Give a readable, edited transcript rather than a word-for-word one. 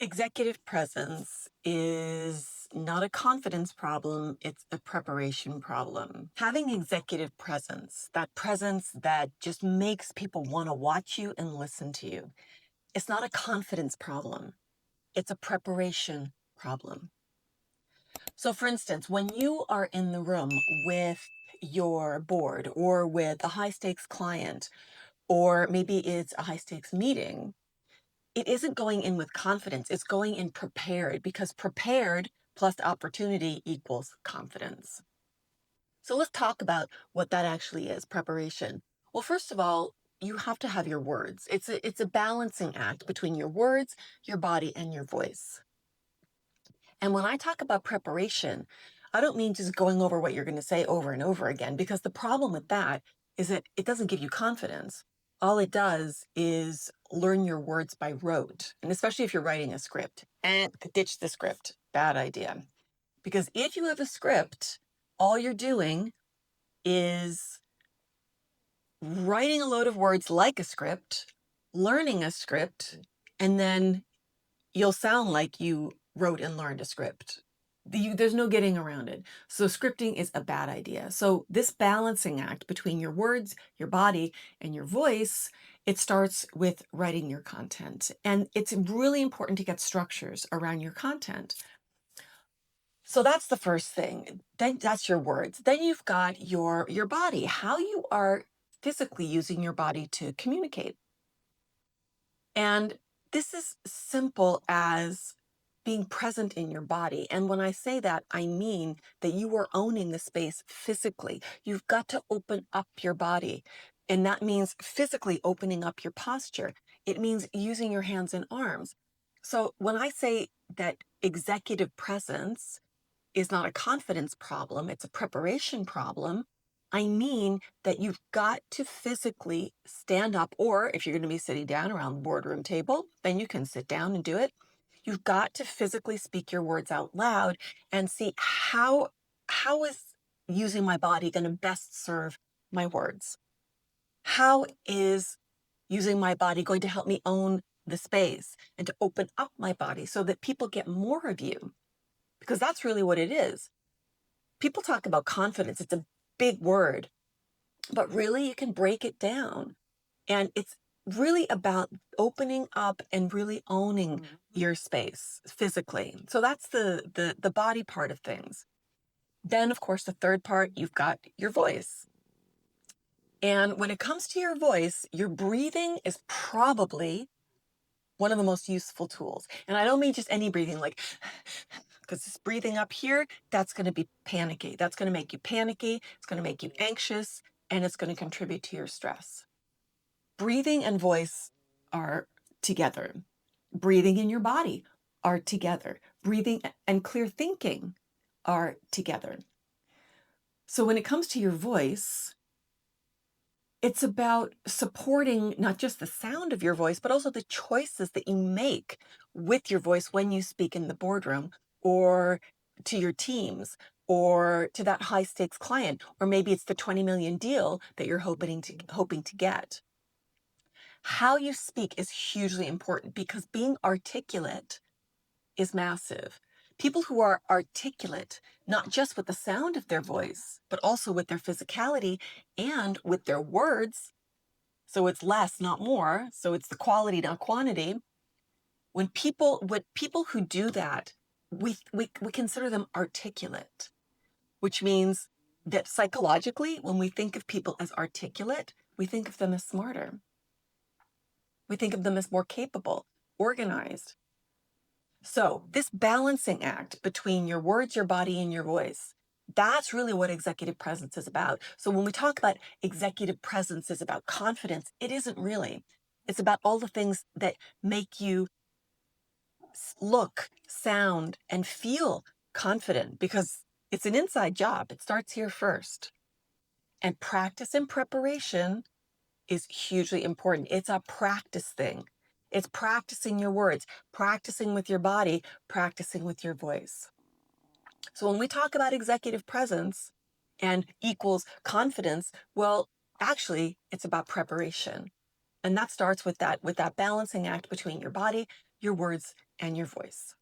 Executive presence is not a confidence problem, it's a preparation problem. Having executive presence, that presence that just makes people want to watch you and listen to you, it's not a confidence problem, it's a preparation problem. So, for instance, when you are in the room with your board or with a high stakes client, or maybe it's a high stakes meeting, it isn't going in with confidence. It's going in prepared because prepared plus opportunity equals confidence. So let's talk about what that actually is, preparation. Well, first of all, you have to have your words. It's a balancing act between your words, your body, and your voice. And when I talk about preparation, I don't mean just going over what you're going to say over and over again, because the problem with that is that it doesn't give you confidence. All it does is learn your words by rote, and especially if you're writing a script. And ditch the script. Bad idea. Because if you have a script, all you're doing is writing a load of words like a script, learning a script, and then you'll sound like you wrote and learned a script. There's no getting around it. So scripting is a bad idea. So this balancing act between your words, your body, and your voice, it starts with writing your content. And it's really important to get structures around your content. So that's the first thing. Then that's your words. Then you've got your body, how you are physically using your body to communicate. And this is simple as being present in your body. And when I say that, I mean that you are owning the space physically. You've got to open up your body. And that means physically opening up your posture. It means using your hands and arms. So when I say that executive presence is not a confidence problem, it's a preparation problem, I mean that you've got to physically stand up, or if you're going to be sitting down around the boardroom table, then you can sit down and do it. You've got to physically speak your words out loud and see how is using my body going to best serve my words? How is using my body going to help me own the space and to open up my body so that people get more of you? Because that's really what it is. People talk about confidence. It's a big word, but really you can break it down. And it's really about opening up and really owning your space physically. So that's the body part of things. Then, of course, the third part, you've got your voice. And when it comes to your voice, your breathing is probably one of the most useful tools. And I don't mean just any breathing, like, because this breathing up here, that's going to be panicky. That's going to make you panicky. It's going to make you anxious, and it's going to contribute to your stress. Breathing and voice are together. Breathing in your body are together. Breathing and clear thinking are together. So when it comes to your voice, it's about supporting not just the sound of your voice, but also the choices that you make with your voice when you speak in the boardroom or to your teams or to that high stakes client, or maybe it's the 20 million deal that you're hoping to get. How you speak is hugely important because being articulate is massive. People who are articulate, not just with the sound of their voice, but also with their physicality and with their words. So it's less, not more. So it's the quality, not quantity. When people who do that, we consider them articulate, which means that psychologically, when we think of people as articulate, we think of them as smarter. We think of them as more capable, organized. So this balancing act between your words, your body, and your voice, that's really what executive presence is about. So when we talk about executive presence is about confidence, it isn't really. It's about all the things that make you look, sound, and feel confident because it's an inside job. It starts here first. And practice and preparation is hugely important. It's a practice thing. It's practicing your words, practicing with your body, practicing with your voice. So when we talk about executive presence and equals confidence, well, actually, it's about preparation. And that starts with that balancing act between your body, your words, and your voice.